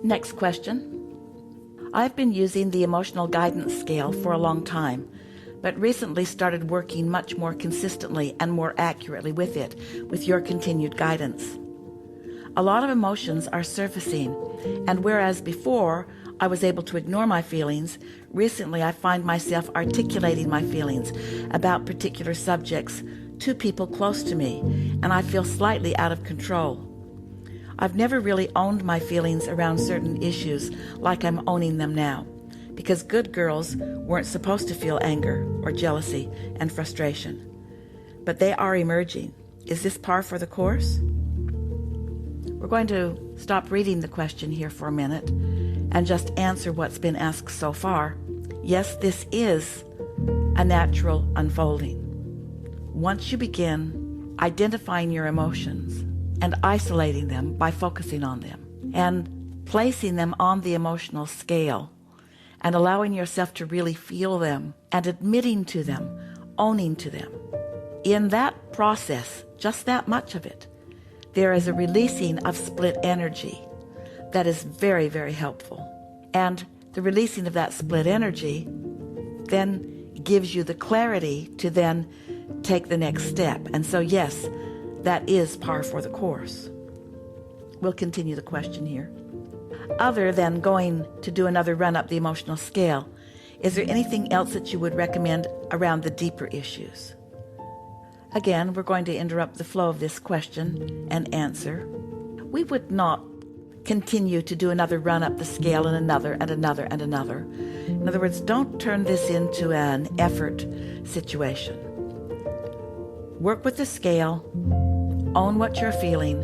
Next question. I've been using the emotional guidance scale for a long time, but recently started working much more consistently and more accurately with it, with your continued guidance. A lot of emotions are surfacing, and whereas before I was able to ignore my feelings, recently I find myself articulating my feelings about particular subjects to people close to me, and I feel slightly out of control. I've never really owned my feelings around certain issues like I'm owning them now, because good girls weren't supposed to feel anger or jealousy and frustration. But they are emerging. Is this par for the course? We're going to stop reading the question here for a minute and just answer what's been asked so far. Yes, this is a natural unfolding. Once you begin identifying your emotions and isolating them by focusing on them and placing them on the emotional scale and allowing yourself to really feel them and admitting to them, owning to them. In that process, just that much of it, there is a releasing of split energy that is very, very helpful. And the releasing of that split energy then gives you the clarity to then take the next step. And so, yes, that is par for the course. We'll continue the question here. Other than going to do another run up the emotional scale, is there anything else that you would recommend around the deeper issues? Again, we're going to interrupt the flow of this question and answer. We would not continue to do another run up the scale and another and another and another. In other words, don't turn this into an effort situation. Work with the scale, own what you're feeling,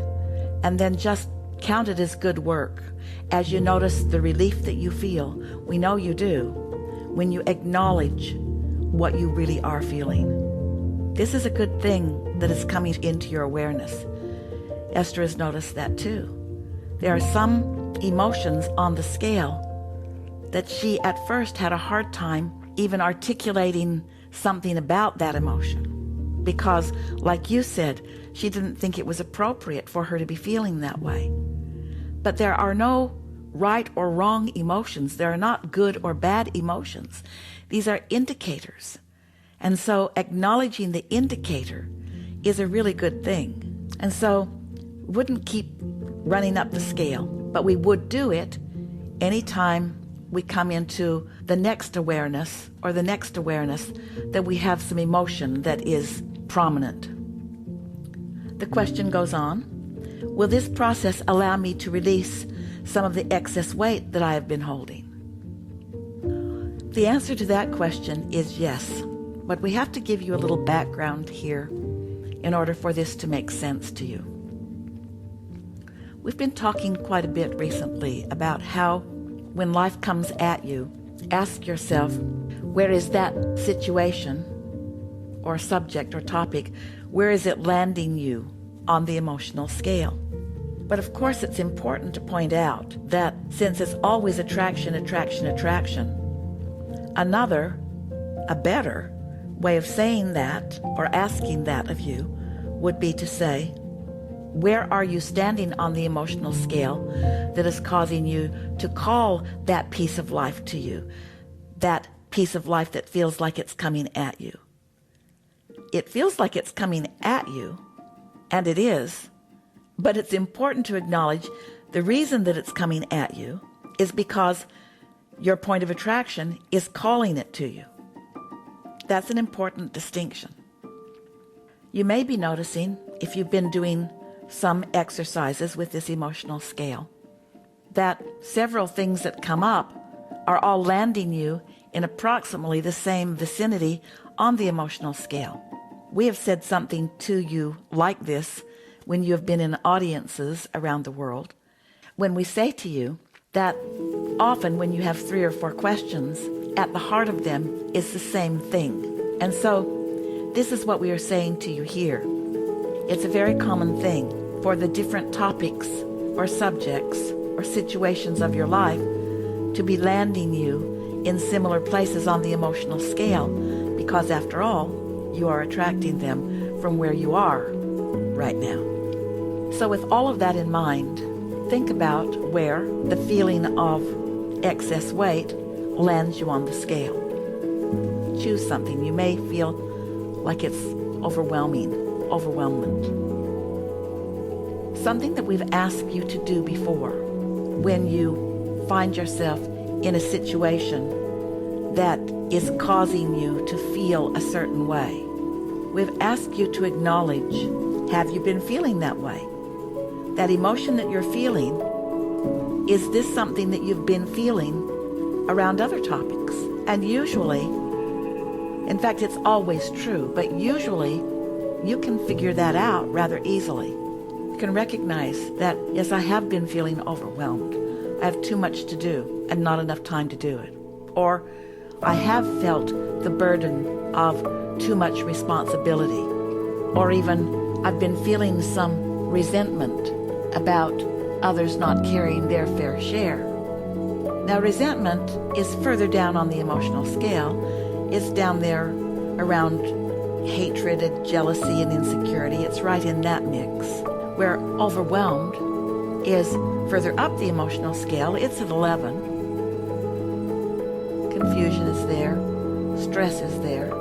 and then just count it as good work. As you notice the relief that you feel, we know you do, when you acknowledge what you really are feeling. This is a good thing that is coming into your awareness. Esther has noticed that too. There are some emotions on the scale that she at first had a hard time even articulating something about that emotion. Because, like you said, she didn't think it was appropriate for her to be feeling that way. But there are no right or wrong emotions. There are not good or bad emotions. These are indicators. And so acknowledging the indicator is a really good thing. And so we wouldn't keep running up the scale, but we would do it anytime we come into the next awareness or the next awareness that we have some emotion that is prominent. The question goes on, will this process allow me to release some of the excess weight that I have been holding? The answer to that question is yes, but we have to give you a little background here in order for this to make sense to you. We've been talking quite a bit recently about how when life comes at you, ask yourself, where is that situation or subject or topic, where is it landing you on the emotional scale? But of course it's important to point out that since it's always attraction, attraction, attraction, a better way of saying that or asking that of you would be to say, where are you standing on the emotional scale that is causing you to call that piece of life to you, that piece of life that feels like it's coming at you? It feels like it's coming at you, and it is, but it's important to acknowledge the reason that it's coming at you is because your point of attraction is calling it to you. That's an important distinction. You may be noticing, if you've been doing some exercises with this emotional scale, that several things that come up are all landing you in approximately the same vicinity on the emotional scale. We have said something to you like this when you have been in audiences around the world, when we say to you that often when you have 3 or 4 questions, at the heart of them is the same thing. And so this is what we are saying to you here. It's a very common thing for the different topics or subjects or situations of your life to be landing you in similar places on the emotional scale, because after all, you are attracting them from where you are right now. So with all of that in mind, think about where the feeling of excess weight lands you on the scale. Choose something. You may feel like it's overwhelming, overwhelming. Something that we've asked you to do before when you find yourself in a situation that is causing you to feel a certain way. We've asked you to acknowledge, have you been feeling that way? That emotion that you're feeling, is this something that you've been feeling around other topics? And usually, in fact, it's always true, but usually you can figure that out rather easily. You can recognize that, yes, I have been feeling overwhelmed. I have too much to do and not enough time to do it. Or I have felt the burden of too much responsibility. Or even I've been feeling some resentment about others not carrying their fair share. Now, resentment is further down on the emotional scale. It's down there around hatred and jealousy and insecurity. It's right in that mix. Where overwhelmed is further up the emotional scale. It's at 11. Confusion is there. Stress is there.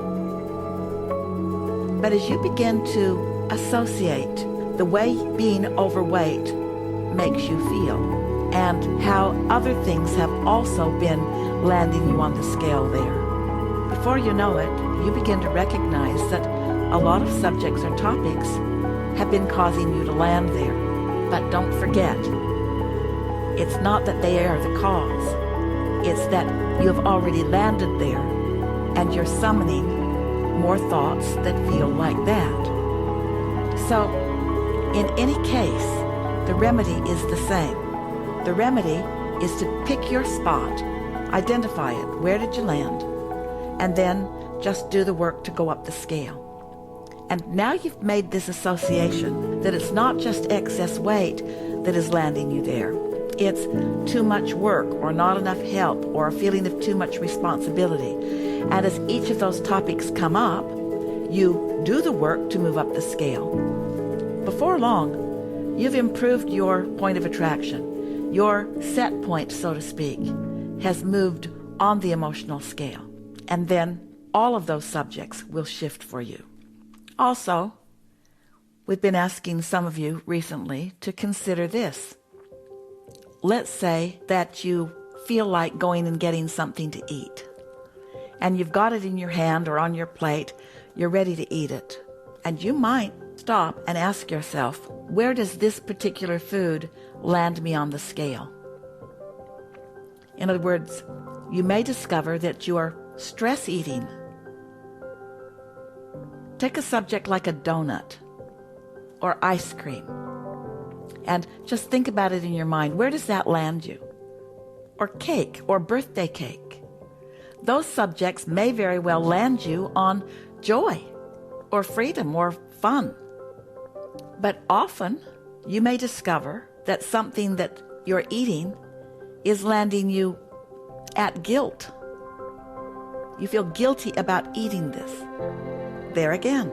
But as you begin to associate the way being overweight makes you feel and how other things have also been landing you on the scale there, before you know it, you begin to recognize that a lot of subjects or topics have been causing you to land there. But don't forget, it's not that they are the cause. It's that you have already landed there and you're summoning more thoughts that feel like that. So, in any case, the remedy is the same. The remedy is to pick your spot, identify it, where did you land, and then just do the work to go up the scale. And now you've made this association that it's not just excess weight that is landing you there. It's too much work or not enough help or a feeling of too much responsibility. And as each of those topics come up, you do the work to move up the scale. Before long, you've improved your point of attraction. Your set point, so to speak, has moved on the emotional scale. And then all of those subjects will shift for you. Also, we've been asking some of you recently to consider this. Let's say that you feel like going and getting something to eat. And you've got it in your hand or on your plate. You're ready to eat it. And you might stop and ask yourself, where does this particular food land me on the scale? In other words, you may discover that you are stress eating. Take a subject like a donut or ice cream and just think about it in your mind. Where does that land you? Or cake or birthday cake. Those subjects may very well land you on joy or freedom or fun. But often you may discover that something that you're eating is landing you at guilt. You feel guilty about eating this. There again,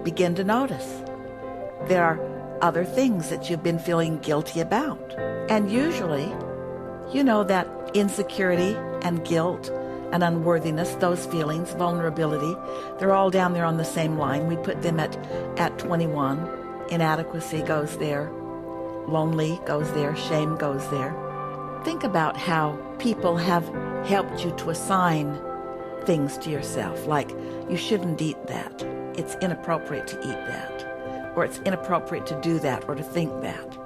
begin to notice. There are other things that you've been feeling guilty about. And usually, you know that insecurity and guilt and unworthiness, those feelings, vulnerability, they're all down there on the same line. We put them at 21. Inadequacy goes there. Lonely goes there. Shame goes there. Think about how people have helped you to assign things to yourself, like you shouldn't eat that. It's inappropriate to eat that. Or it's inappropriate to do that or to think that.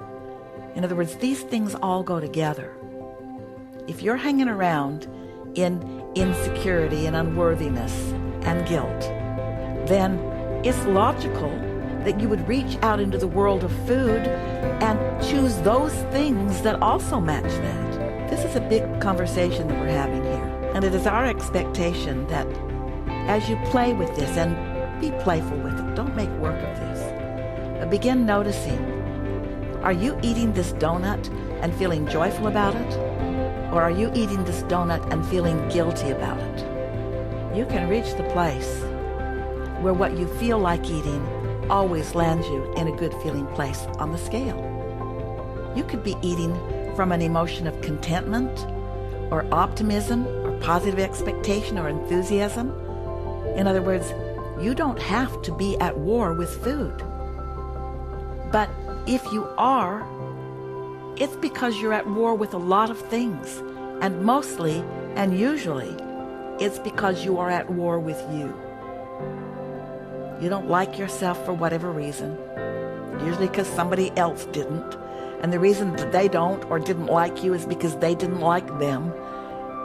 In other words, these things all go together. If you're hanging around in insecurity and unworthiness and guilt, then it's logical that you would reach out into the world of food and choose those things that also match that. This is a big conversation that we're having here. And it is our expectation that as you play with this, and be playful with it, don't make work of this, but begin noticing, are you eating this donut and feeling joyful about it? Or are you eating this donut and feeling guilty about it? You can reach the place where what you feel like eating always lands you in a good feeling place on the scale. You could be eating from an emotion of contentment or optimism or positive expectation or enthusiasm. In other words, you don't have to be at war with food. But if you are, it's because you're at war with a lot of things. And mostly, and usually, it's because you are at war with you. You don't like yourself for whatever reason, usually because somebody else didn't. And the reason that they don't or didn't like you is because they didn't like them.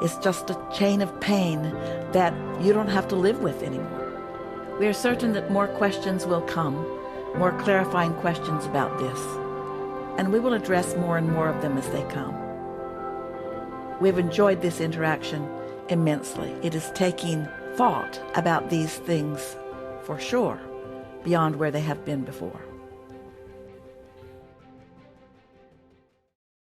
It's just a chain of pain that you don't have to live with anymore. We are certain that more questions will come, more clarifying questions about this, and we will address more and more of them as they come. We've enjoyed this interaction immensely. It is taking thought about these things, for sure, beyond where they have been before.